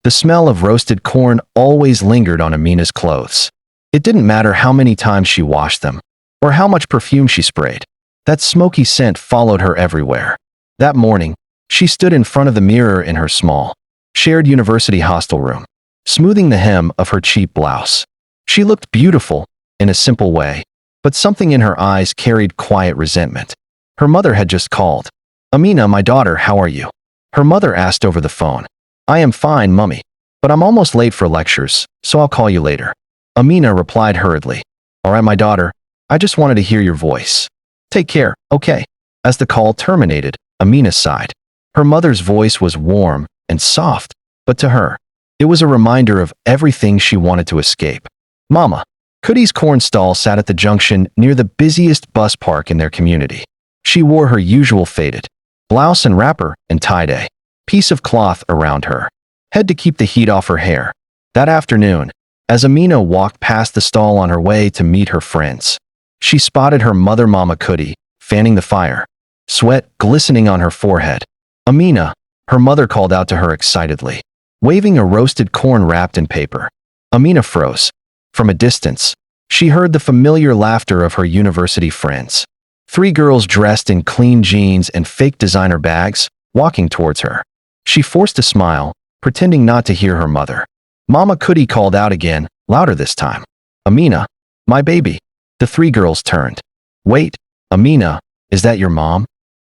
The smell of roasted corn always lingered on Amina's clothes. It didn't matter how many times she washed them, or how much perfume she sprayed. That smoky scent followed her everywhere. That morning, she stood in front of the mirror in her small, shared university hostel room, smoothing the hem of her cheap blouse. She looked beautiful, in a simple way, but something in her eyes carried quiet resentment. Her mother had just called. "Amina, my daughter, how are you?" Her mother asked over the phone. "I am fine, Mummy, but I'm almost late for lectures, so I'll call you later." Amina replied hurriedly. "All right, my daughter, I just wanted to hear your voice. Take care, okay?" As the call terminated, Amina sighed. Her mother's voice was warm and soft, but to her, it was a reminder of everything she wanted to escape. Mama Kudi's corn stall sat at the junction near the busiest bus park in their community. She wore her usual faded blouse and wrapper and tie-dye piece of cloth around her head to keep the heat off her hair. That afternoon, as Amina walked past the stall on her way to meet her friends, she spotted her mother Mama Kudi fanning the fire, sweat glistening on her forehead. "Amina," her mother called out to her excitedly, waving a roasted corn wrapped in paper. Amina froze. From a distance, she heard the familiar laughter of her university friends. 3 girls dressed in clean jeans and fake designer bags, walking towards her. She forced a smile, pretending not to hear her mother. Mama Kudi called out again, louder this time. "Amina, my baby." The 3 girls turned. "Wait, Amina, is that your mom?"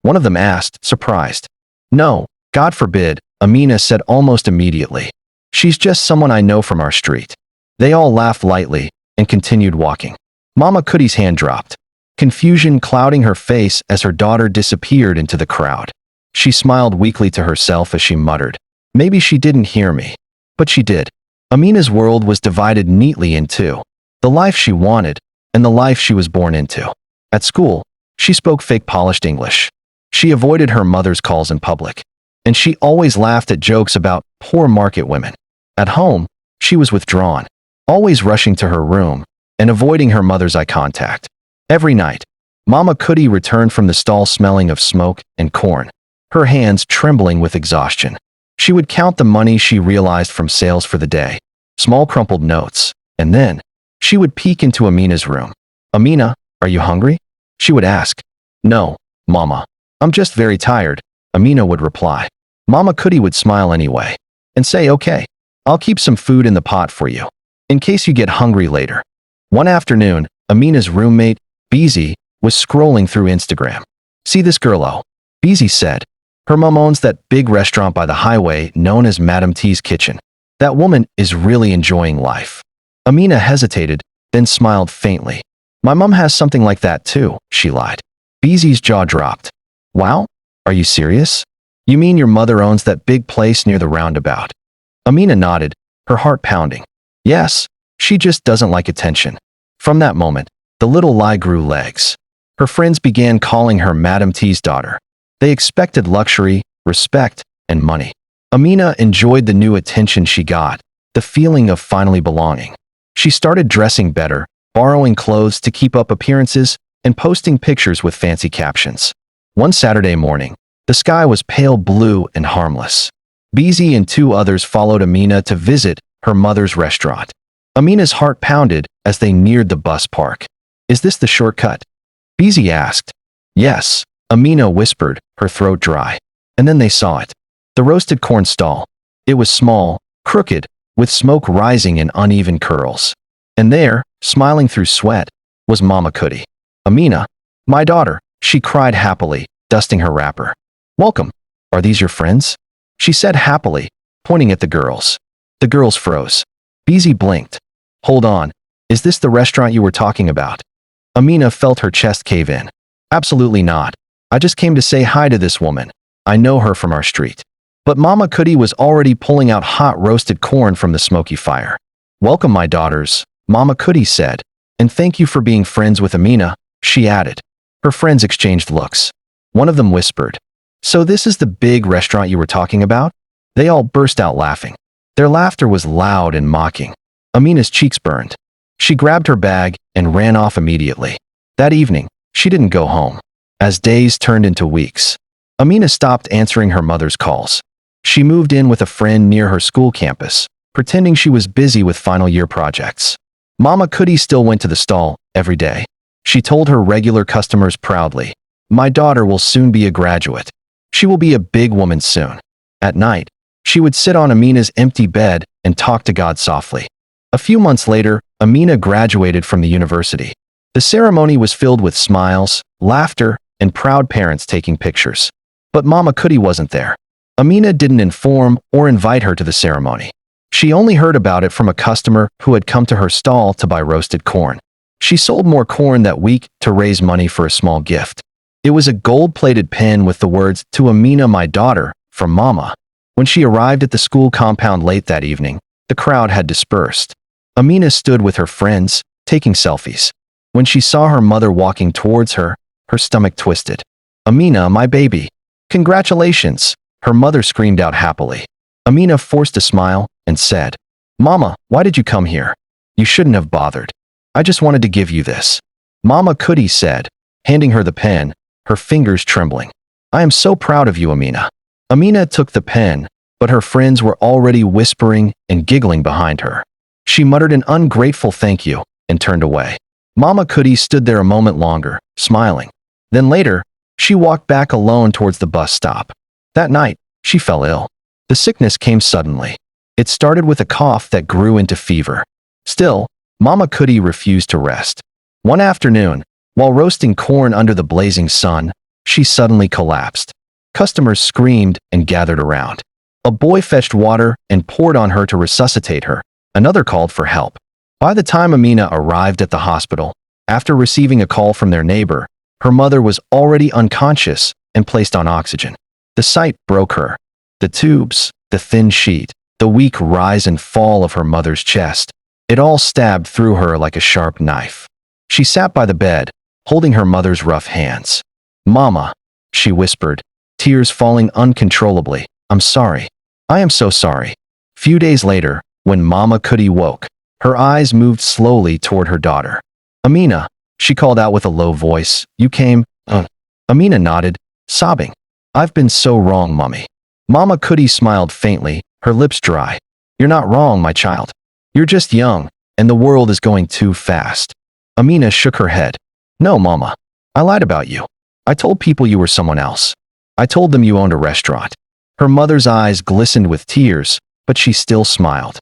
one of them asked, surprised. "No, God forbid," Amina said almost immediately. "She's just someone I know from our street." They all laughed lightly and continued walking. Mama Kudi's hand dropped, confusion clouding her face as her daughter disappeared into the crowd. She smiled weakly to herself as she muttered, "Maybe she didn't hear me." But she did. Amina's world was divided neatly in two: the life she wanted and the life she was born into. At school, she spoke fake polished English. She avoided her mother's calls in public, and she always laughed at jokes about poor market women. At home, she was withdrawn, always rushing to her room and avoiding her mother's eye contact. Every night, Mama Kudi returned from the stall smelling of smoke and corn, her hands trembling with exhaustion. She would count the money she realized from sales for the day, small crumpled notes, and then she would peek into Amina's room. "Amina, are you hungry?" she would ask. "No, Mama, I'm just very tired," Amina would reply. Mama Kudi would smile anyway and say, "Okay, I'll keep some food in the pot for you, in case you get hungry later." One afternoon, Amina's roommate, Beezy, was scrolling through Instagram. "See this girl, oh," Beezy said. "Her mom owns that big restaurant by the highway known as Madam T's Kitchen. That woman is really enjoying life." Amina hesitated, then smiled faintly. "My mom has something like that too," she lied. Beezy's jaw dropped. "Wow? Are you serious? You mean your mother owns that big place near the roundabout?" Amina nodded, her heart pounding. "Yes, she just doesn't like attention." From that moment, the little lie grew legs. Her friends began calling her Madam T's daughter. They expected luxury, respect, and money. Amina enjoyed the new attention she got, the feeling of finally belonging. She started dressing better, borrowing clothes to keep up appearances, and posting pictures with fancy captions. One Saturday morning, the sky was pale blue and harmless. Beezy and 2 others followed Amina to visit her mother's restaurant. Amina's heart pounded as they neared the bus park. "Is this the shortcut?" Beezy asked. "Yes," Amina whispered, her throat dry. And then they saw it. The roasted corn stall. It was small, crooked, with smoke rising in uneven curls. And there, smiling through sweat, was Mama Kudi. "Amina, my daughter," she cried happily, dusting her wrapper. "Welcome. Are these your friends?" she said happily, pointing at the girls. The girls froze. Beezy blinked. "Hold on. Is this the restaurant you were talking about?" Amina felt her chest cave in. "Absolutely not. I just came to say hi to this woman. I know her from our street." But Mama Kudi was already pulling out hot roasted corn from the smoky fire. "Welcome, my daughters," Mama Kudi said. "And thank you for being friends with Amina," she added. Her friends exchanged looks. One of them whispered, "So this is the big restaurant you were talking about?" They all burst out laughing. Their laughter was loud and mocking. Amina's cheeks burned. She grabbed her bag and ran off immediately. That evening, she didn't go home. As days turned into weeks, Amina stopped answering her mother's calls. She moved in with a friend near her school campus, pretending she was busy with final year projects. Mama Kudi still went to the stall every day. She told her regular customers proudly, "My daughter will soon be a graduate. She will be a big woman soon." At night, she would sit on Amina's empty bed and talk to God softly. A few months later, Amina graduated from the university. The ceremony was filled with smiles, laughter, and proud parents taking pictures. But Mama Kudi wasn't there. Amina didn't inform or invite her to the ceremony. She only heard about it from a customer who had come to her stall to buy roasted corn. She sold more corn that week to raise money for a small gift. It was a gold-plated pen with the words, "To Amina, my daughter, from Mama." When she arrived at the school compound late that evening, the crowd had dispersed. Amina stood with her friends, taking selfies. When she saw her mother walking towards her, her stomach twisted. "Amina, my baby. Congratulations," her mother screamed out happily. Amina forced a smile and said, "Mama, why did you come here? You shouldn't have bothered. I just wanted to give you this." Mama Kudi said, handing her the pen, her fingers trembling. "I am so proud of you, Amina." Amina took the pen, but her friends were already whispering and giggling behind her. She muttered an ungrateful thank you and turned away. Mama Kudi stood there a moment longer, smiling. Then later, she walked back alone towards the bus stop. That night, she fell ill. The sickness came suddenly. It started with a cough that grew into fever. Still, Mama Kudi refused to rest. One afternoon, while roasting corn under the blazing sun, she suddenly collapsed. Customers screamed and gathered around. A boy fetched water and poured on her to resuscitate her. Another called for help. By the time Amina arrived at the hospital, after receiving a call from their neighbor, her mother was already unconscious and placed on oxygen. The sight broke her. The tubes, the thin sheet, the weak rise and fall of her mother's chest. It all stabbed through her like a sharp knife. She sat by the bed, holding her mother's rough hands. "Mama," she whispered, tears falling uncontrollably, "I'm sorry. I am so sorry." Few days later, when Mama Kudi woke, her eyes moved slowly toward her daughter. "Amina," she called out with a low voice, "you came?" Amina nodded, sobbing. "I've been so wrong, Mummy." Mama Kudi smiled faintly, her lips dry. "You're not wrong, my child. You're just young, and the world is going too fast." Amina shook her head. "No, Mama. I lied about you. I told people you were someone else. I told them you owned a restaurant." Her mother's eyes glistened with tears, but she still smiled.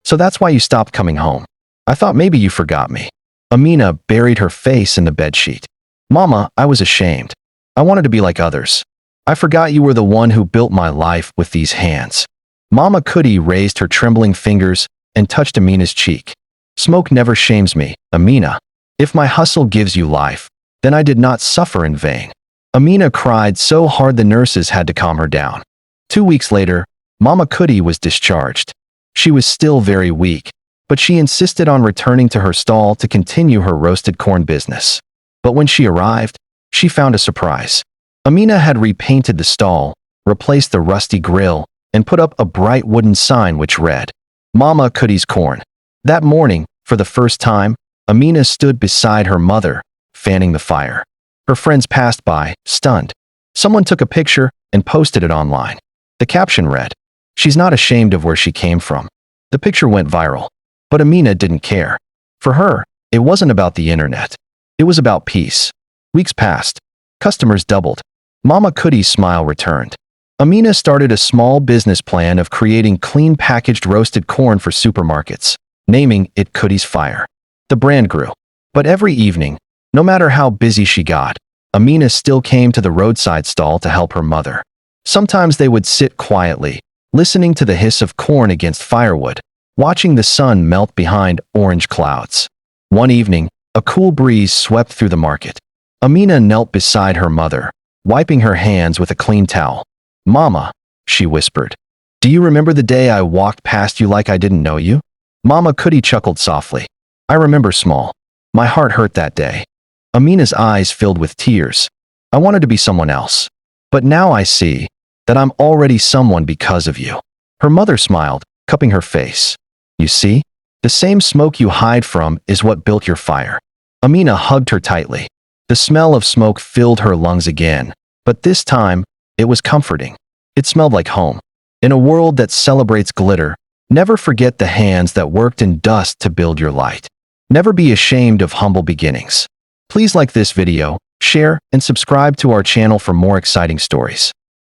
So that's why you stopped coming home. I thought maybe you forgot me." Amina buried her face in the bedsheet. "Mama, I was ashamed. I wanted to be like others. I forgot you were the one who built my life with these hands." Mama Kudi raised her trembling fingers and touched Amina's cheek. "Smoke never shames me, Amina. If my hustle gives you life, then I did not suffer in vain." Amina cried so hard the nurses had to calm her down. 2 weeks later, Mama Kudi was discharged. She was still very weak, but she insisted on returning to her stall to continue her roasted corn business. But when she arrived, she found a surprise. Amina had repainted the stall, replaced the rusty grill, and put up a bright wooden sign which read, "Mama Kudi's Corn." That morning, for the first time, Amina stood beside her mother, fanning the fire. Her friends passed by, stunned. Someone took a picture and posted it online. The caption read, "She's not ashamed of where she came from." The picture went viral. But Amina didn't care. For her, it wasn't about the internet. It was about peace. Weeks passed. Customers doubled. Mama Kudi's smile returned. Amina started a small business plan of creating clean packaged roasted corn for supermarkets, naming it Kudi's Fire. The brand grew. But every evening, no matter how busy she got, Amina still came to the roadside stall to help her mother. Sometimes they would sit quietly, listening to the hiss of corn against firewood, watching the sun melt behind orange clouds. One evening, a cool breeze swept through the market. Amina knelt beside her mother, wiping her hands with a clean towel. "Mama," she whispered, "do you remember the day I walked past you like I didn't know you?" Mama Kudi chuckled softly. "I remember small. My heart hurt that day." Amina's eyes filled with tears. "I wanted to be someone else. But now I see that I'm already someone because of you." Her mother smiled, cupping her face. "You see? The same smoke you hide from is what built your fire." Amina hugged her tightly. The smell of smoke filled her lungs again, but this time, it was comforting. It smelled like home. In a world that celebrates glitter, never forget the hands that worked in dust to build your light. Never be ashamed of humble beginnings. Please like this video, share, and subscribe to our channel for more exciting stories.